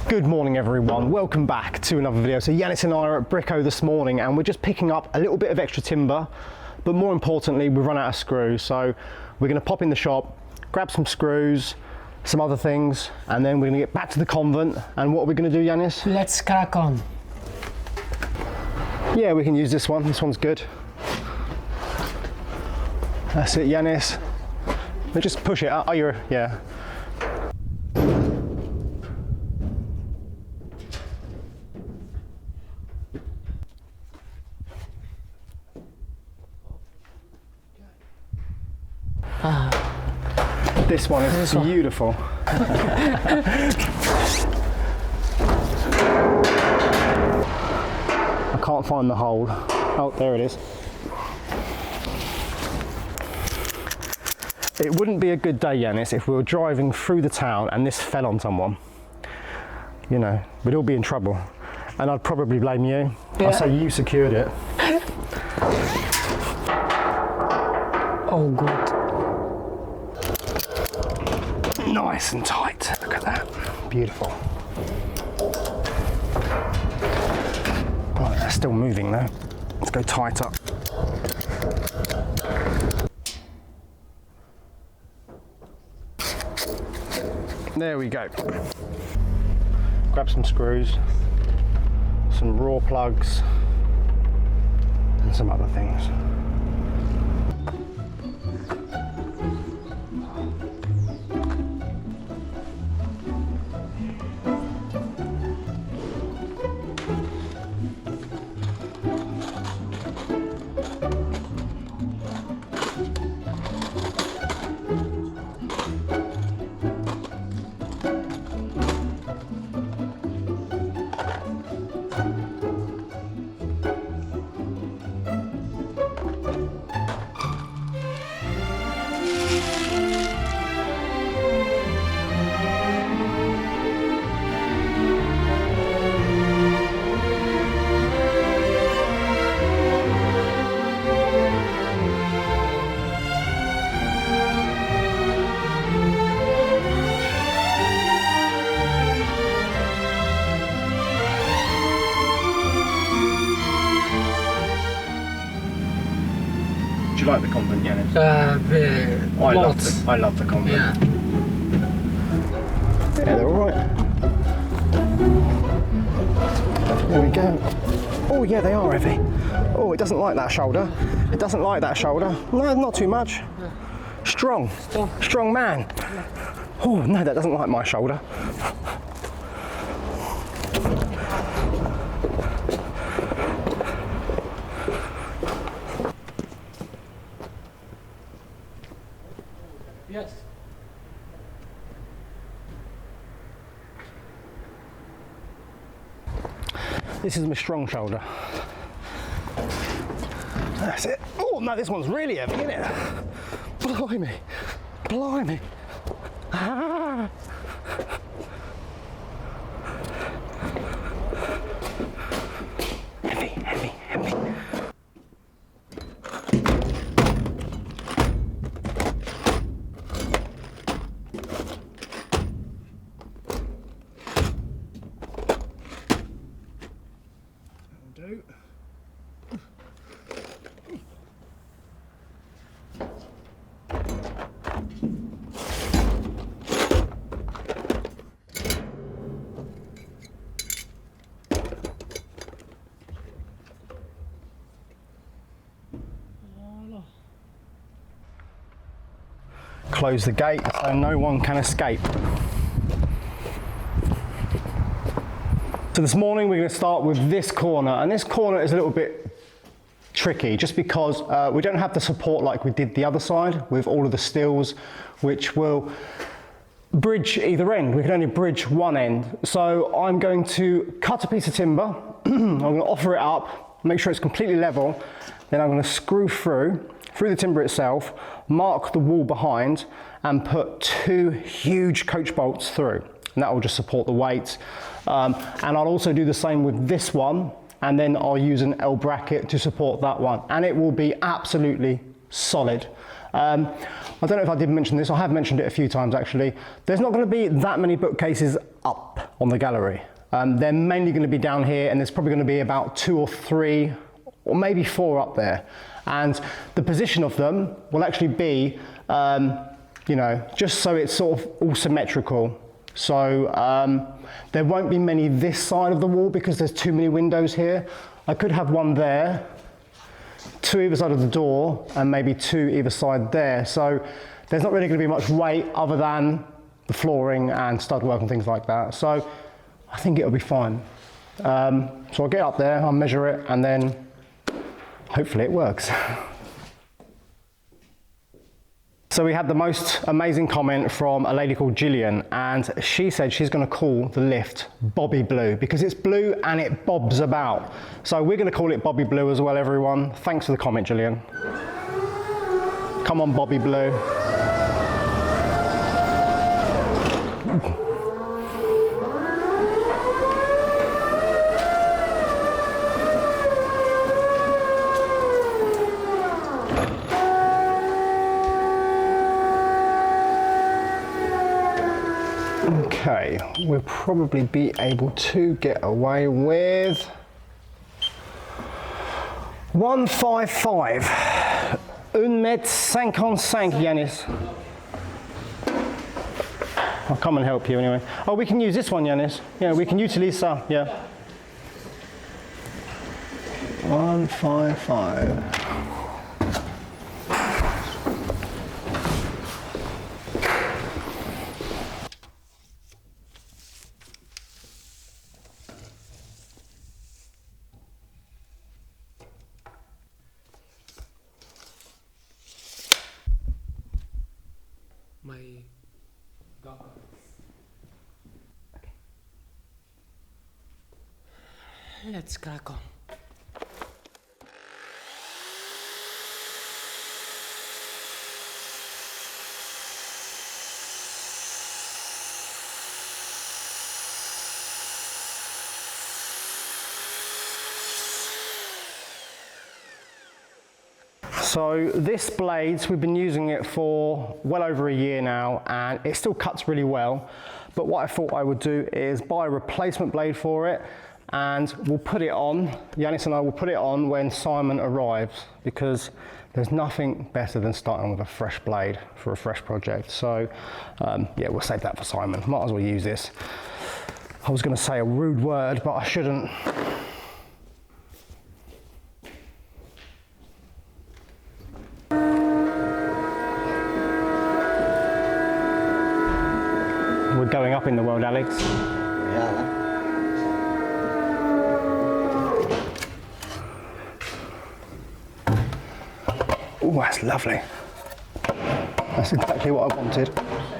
Good morning everyone, welcome back to another video. So Yanis and I are at Bricko this morning and we're just picking up a little bit of extra timber, but more importantly we've run out of screws. So we're going to pop in the shop, grab some screws, some other things, and then we're going to get back to the convent. And what are we going to do, Yanis? Let's crack on. Yeah, we can use this one's good. That's it, Yanis. We just push it out. Oh, yeah. This one is beautiful. I can't find the hole. Oh, there it is. It wouldn't be a good day, Yanis, if we were driving through the town and this fell on someone. You know, we'd all be in trouble. And I'd probably blame you. Yeah. I'd say you secured it. Oh, good. Nice and tight. Look at that. Beautiful. Right, they're still moving though. Let's go tight up. There we go. Grab some screws, some raw plugs, and some other things. Do you like the convent, Yanis? I love the convent. Yeah. Yeah, they're all right. There we go. Oh yeah, they are heavy. Oh, it doesn't like that shoulder. It doesn't like that shoulder. No, not too much. Strong man. Oh no, that doesn't like my shoulder. Yes. This is my strong shoulder. That's it. Oh no, this one's really heavy, isn't it? Blimey. Ah. Heavy. Do. Close the gate so no one can escape. So this morning we're going to start with this corner, and this corner is a little bit tricky just because we don't have the support like we did the other side with all of the stills which will bridge either end. We can only bridge one end. So I'm going to cut a piece of timber, I'm going to offer it up, make sure it's completely level, then I'm going to screw through the timber itself, mark the wall behind and put two huge coach bolts through. And that will just support the weight. And I'll also do the same with this one, and then I'll use an L bracket to support that one. And it will be absolutely solid. I don't know if I did mention this, I have mentioned it a few times actually. There's not going to be that many bookcases up on the gallery. They're mainly going to be down here, and there's probably going to be about 2 or 3 or maybe 4 up there. And the position of them will actually be, you know, just so it's sort of all symmetrical. So there won't be many this side of the wall because there's too many windows here. I could have one there, 2 either side of the door, and maybe 2 either side there. So there's not really going to be much weight other than the flooring and stud work and things like that. So I think it'll be fine. So I'll get up there, I'll measure it, and then hopefully it works. So we had the most amazing comment from a lady called Gillian, and she said she's going to call the lift Bobby Blue because it's blue and it bobs about. So we're going to call it Bobby Blue as well, everyone. Thanks for the comment, Gillian. Come on, Bobby Blue. Okay, we'll probably be able to get away with 155. 1m55, Yanis. I'll come and help you anyway. Oh, we can use this one, Yanis. Yeah, we can utilize that, yeah. 155. My God. Okay. Let's crack on. So this blade, we've been using it for well over a year now, and it still cuts really well. But what I thought I would do is buy a replacement blade for it, and we'll put it on, Yanis and I will put it on when Simon arrives, because there's nothing better than starting with a fresh blade for a fresh project. So yeah, we'll save that for Simon. Might as well use this. I was going to say a rude word, but I shouldn't. We're going up in the world, Alex. Yeah. Oh, that's lovely. That's exactly what I wanted.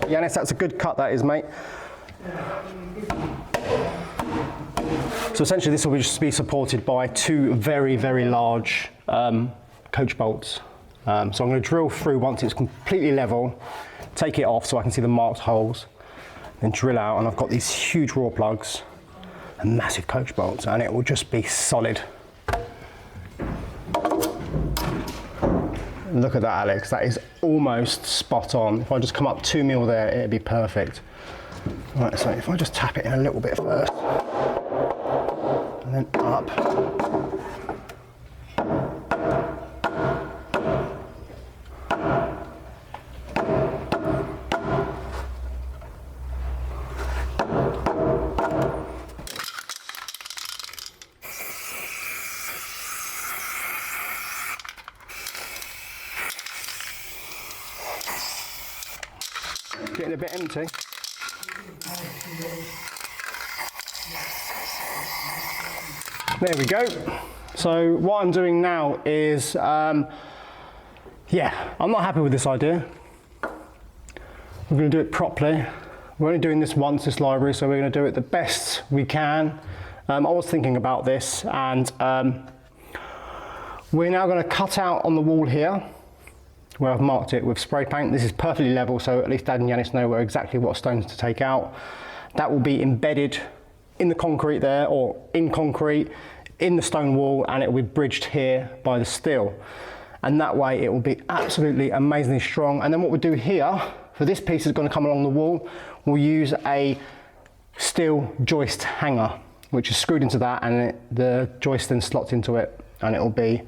Yanis, that's a good cut, that is, mate. So essentially this will just be supported by 2 very, very large coach bolts. So I'm going to drill through once it's completely level, take it off so I can see the marked holes, then drill out, and I've got these huge raw plugs and massive coach bolts, and it will just be solid. Look at that, Alex, that is almost spot on. If I just come up 2 mil there, it'd be perfect. Right, so if I just tap it in a little bit first, and then up. Getting a bit empty. There we go. So what I'm doing now is, yeah, I'm not happy with this idea. We're going to do it properly. We're only doing this once, this library, so we're going to do it the best we can. I was thinking about this, and we're now going to cut out on the wall here, where I've marked it with spray paint. This is perfectly level, so at least Dad and Yanis know where exactly what stones to take out. That will be embedded in the concrete there, or in concrete, in the stone wall, and it will be bridged here by the steel. and that way it will be absolutely amazingly strong. And then what we'll do here, for this piece that's going to come along the wall, we'll use a steel joist hanger, which is screwed into that, and the joist then slots into it, and it will be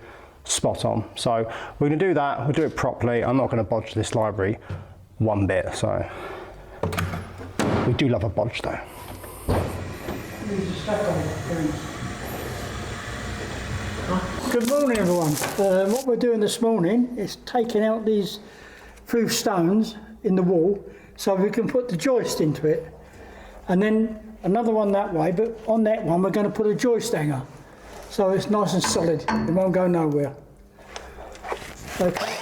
spot on. So we're going to do that, we'll do it properly. I'm not going to bodge this library one bit, so we do love a bodge though. Good morning everyone. What we're doing this morning is taking out these few stones in the wall so we can put the joist into it, and then another one that way, but on that one we're going to put a joist hanger so it's nice and solid, it won't go nowhere. Okay.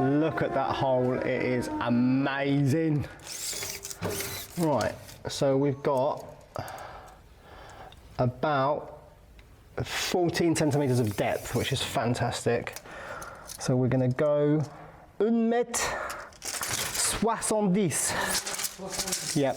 Look at that hole, it is amazing. Right, so we've got about 14 centimeters of depth, which is fantastic. So we're going to go 1,70 m. Yep.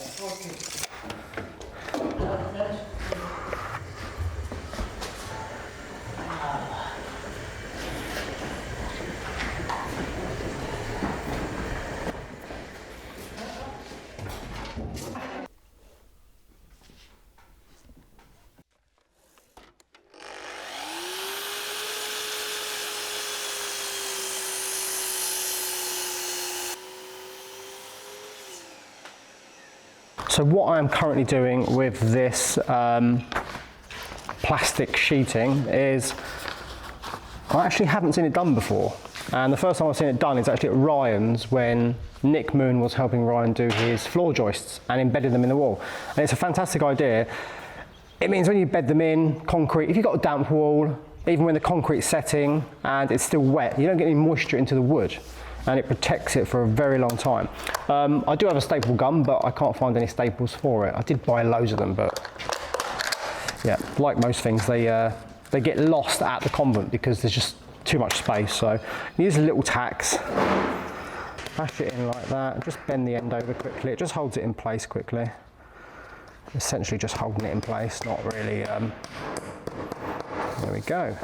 So what I'm currently doing with this plastic sheeting is, I actually haven't seen it done before. And the first time I've seen it done is actually at Ryan's, when Nick Moon was helping Ryan do his floor joists and embedded them in the wall. And it's a fantastic idea. It means when you bed them in concrete, if you've got a damp wall, even when the concrete's setting and it's still wet, you don't get any moisture into the wood, and it protects it for a very long time. I do have a staple gun, but I can't find any staples for it. I did buy loads of them, but yeah, like most things, they get lost at the convent because there's just too much space. So use little tacks, bash it in like that, just bend the end over quickly. It just holds it in place quickly. Essentially just holding it in place, not really, there we go.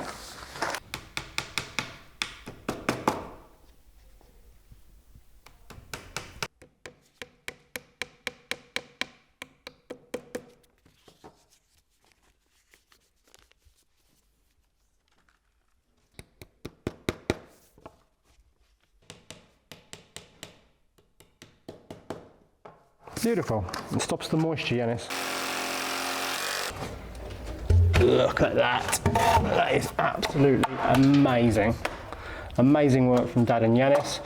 Beautiful. It stops the moisture, Yanis. Look at that. That is absolutely amazing. Amazing work from Dad and Yanis.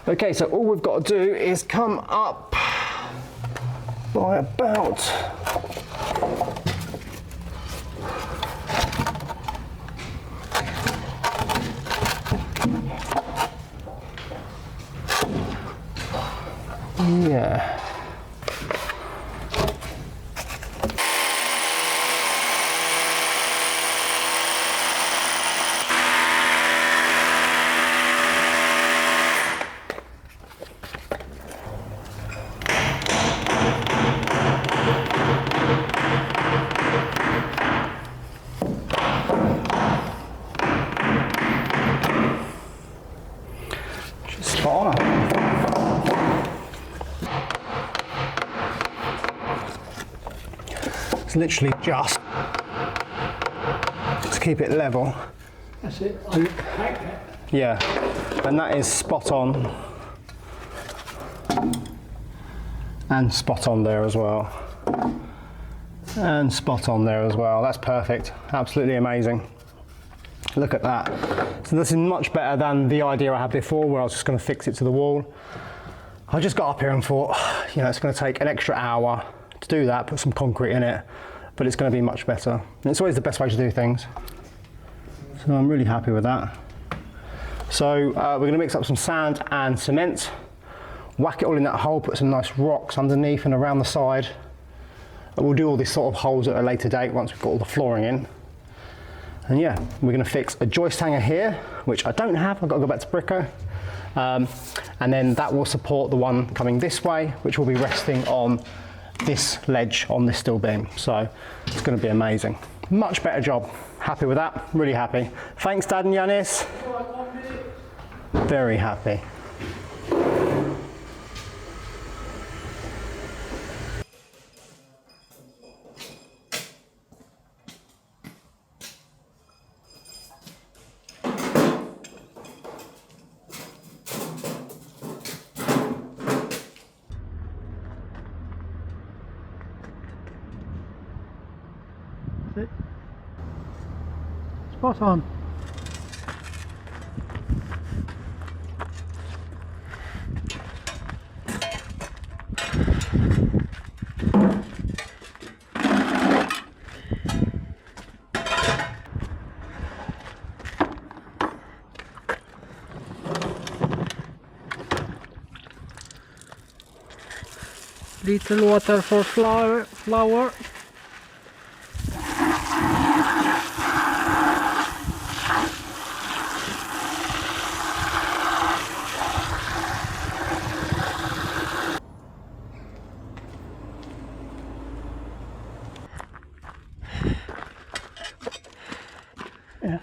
Okay, so all we've got to do is come up by about yeah. Spot on. It's literally just to keep it level. That's it. I hack that. Yeah, and that is spot on. And spot on there as well. And spot on there as well. That's perfect. Absolutely amazing. Look at that. So this is much better than the idea I had before, where I was just going to fix it to the wall. I just got up here and thought, you know, it's going to take an extra hour to do that, put some concrete in it, but it's going to be much better. And it's always the best way to do things. So I'm really happy with that. So we're going to mix up some sand and cement, whack it all in that hole, put some nice rocks underneath and around the side. And we'll do all these sort of holes at a later date once we've got all the flooring in. And yeah, we're going to fix a joist hanger here, which I don't have. I've got to go back to Bricko. And then that will support the one coming this way, which will be resting on this ledge on this steel beam. So it's going to be amazing. Much better job. Happy with that. Really happy. Thanks, Dad and Yanis. Very happy. Spot on. Little water for flour.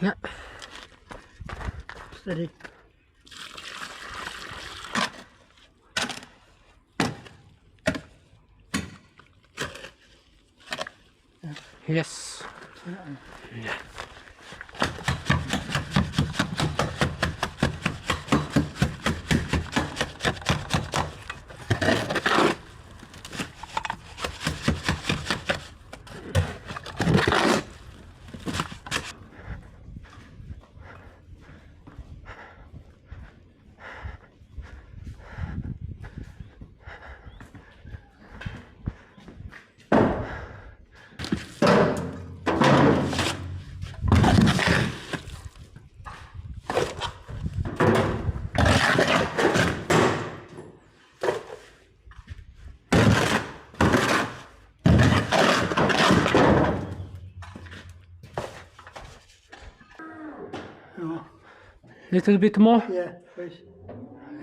Yeah. Steady. Yes. Yeah. Little bit more? Yeah, please.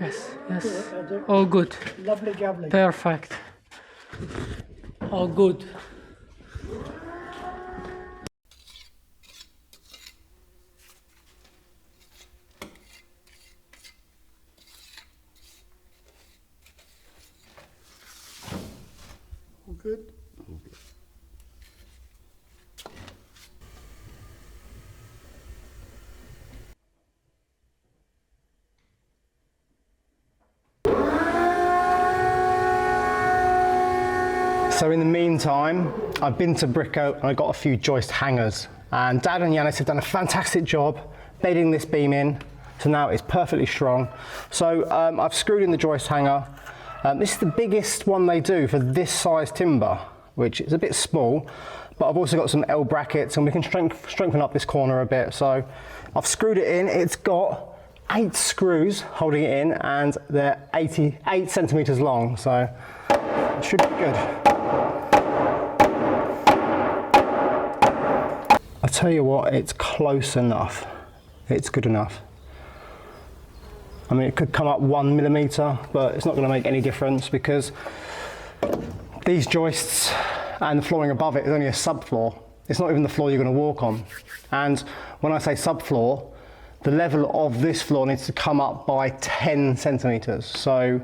Yes, yes. Yeah, I do. All good. Lovely jubbly. Perfect. All good. All good. So in the meantime, I've been to Bricko and I got a few joist hangers. And Dad and Yanis have done a fantastic job bedding this beam in. So now it's perfectly strong. So I've screwed in the joist hanger. This is the biggest one they do for this size timber, which is a bit small, but I've also got some L brackets and we can strengthen up this corner a bit. So I've screwed it in. It's got 8 screws holding it in and they're 88 centimeters long. So it should be good. I tell you what, it's close enough. It's good enough. I mean, it could come up 1 millimeter, but it's not going to make any difference because these joists and the flooring above it is only a subfloor. It's not even the floor you're going to walk on. And when I say subfloor, the level of this floor needs to come up by 10 centimeters. So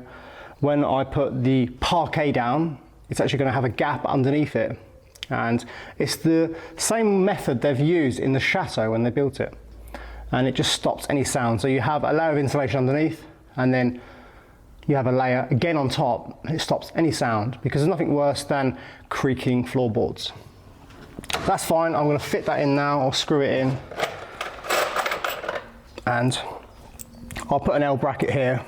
when I put the parquet down, it's actually going to have a gap underneath it. And it's the same method they've used in the chateau when they built it. And it just stops any sound. So you have a layer of insulation underneath, and then you have a layer again on top. It stops any sound because there's nothing worse than creaking floorboards. That's fine. I'm going to fit that in now. I'll screw it in, and I'll put an L bracket here,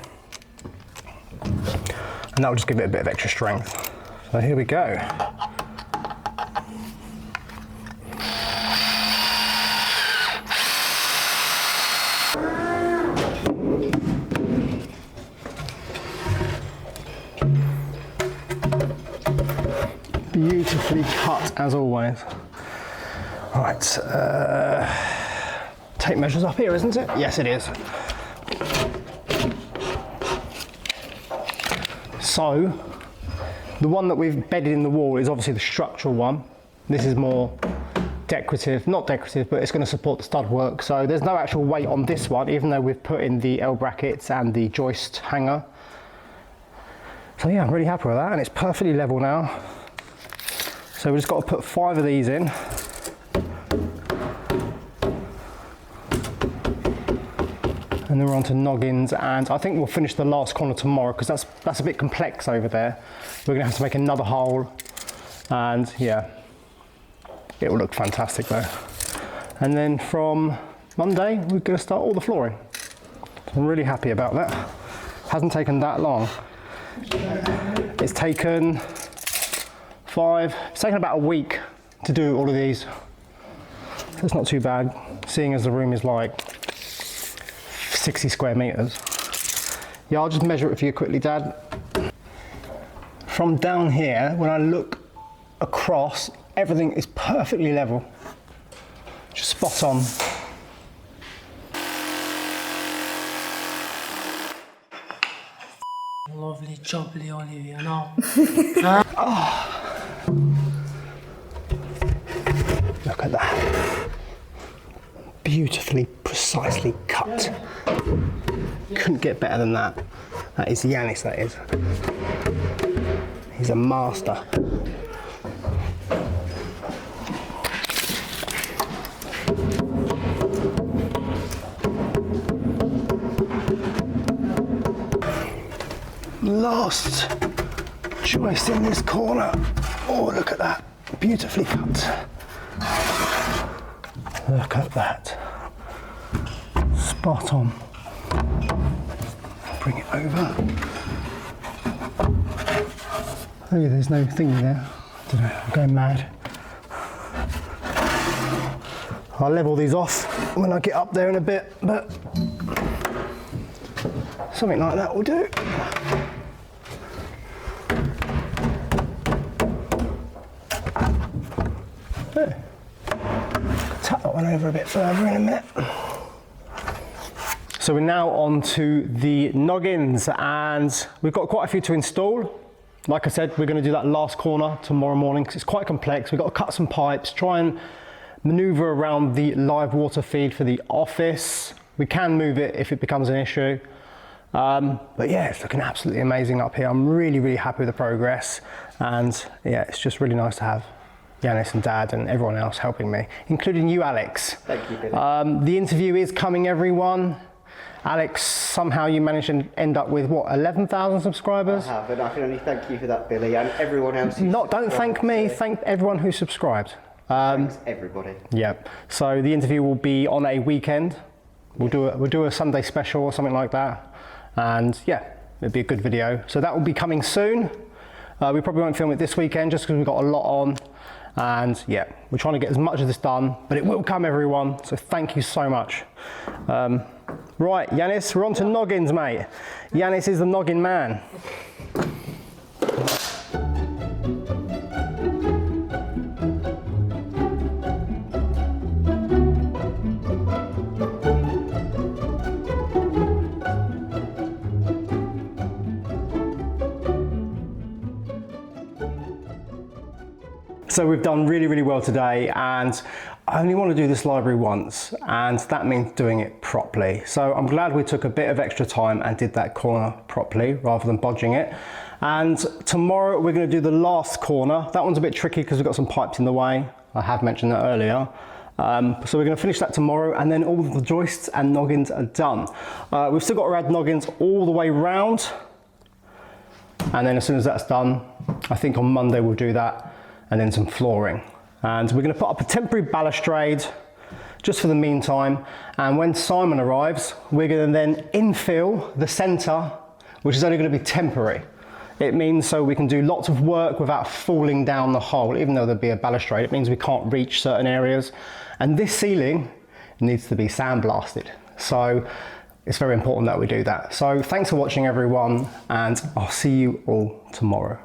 and that will just give it a bit of extra strength. So here we go. Beautifully cut as always. Right, tape measures up here, isn't it? Yes, it is. So, the one that we've bedded in the wall is obviously the structural one. This is more decorative, not decorative, but it's going to support the stud work. So there's no actual weight on this one, even though we've put in the L brackets and the joist hanger. So yeah, I'm really happy with that, and it's perfectly level now. So we've just got to put 5 of these in. And then we're on to Noggins, and I think we'll finish the last corner tomorrow because that's a bit complex over there. We're gonna have to make another hole, and yeah, it will look fantastic though. And then from Monday, we're gonna start all the flooring. So I'm really happy about that. Hasn't taken that long. It's taken it's taken about a week to do all of these. So it's not too bad, seeing as the room is like 60 square meters. Yeah, I'll just measure it for you quickly, Dad. From down here, when I look across, everything is perfectly level. Just spot on. Lovely jubbly Olivia now. Look at that. Beautifully, precisely cut. Couldn't get better than that. That is Yanis, that is. He's a master. Last joist in this corner. Oh, look at that. Beautifully cut. Look at that. Spot on. Bring it over. Oh yeah, there's no thingy there. I don't know, I'm going mad. I'll level these off when I get up there in a bit, but something like that will do. There. Tap that one over a bit further in a minute. So we're now on to the Noggins, and we've got quite a few to install. Like I said, we're going to do that last corner tomorrow morning because it's quite complex. We've got to cut some pipes, try and maneuver around the live water feed for the office. We can move it if it becomes an issue. But yeah, it's looking absolutely amazing up here. I'm really, really happy with the progress. And yeah, it's just really nice to have Yanis and Dad and everyone else helping me, including you, Alex. Thank you, Billy. The interview is coming, everyone. Alex, somehow you managed to end up with what, 11,000 subscribers? I have, and I can only thank you for that, Billy, and everyone else. Don't thank me, thank everyone who subscribed. Thanks, everybody. Yeah, so the interview will be on a weekend. We'll do a Sunday special or something like that. And yeah, it'll be a good video. So that will be coming soon. We probably won't film it this weekend just because we've got a lot on. And yeah, we're trying to get as much of this done, but it will come, everyone. So thank you so much. Right, Yanis, we're on to Noggins, mate. Yanis is the Noggin man. So we've done really, really well today, and I only want to do this library once, and that means doing it properly. So I'm glad we took a bit of extra time and did that corner properly rather than bodging it. And tomorrow we're going to do the last corner. That one's a bit tricky because we've got some pipes in the way. I have mentioned that earlier. So we're going to finish that tomorrow, and then all of the joists and noggins are done. We've still got to add noggins all the way round, and then as soon as that's done, I think on Monday we'll do that, and then some flooring. And we're going to put up a temporary balustrade just for the meantime, and when Simon arrives we're going to then infill the centre, which is only going to be temporary. It means so we can do lots of work without falling down the hole, even though there'd be a balustrade. It means we can't reach certain areas. And this ceiling needs to be sandblasted. So it's very important that we do that. So thanks for watching everyone, and I'll see you all tomorrow.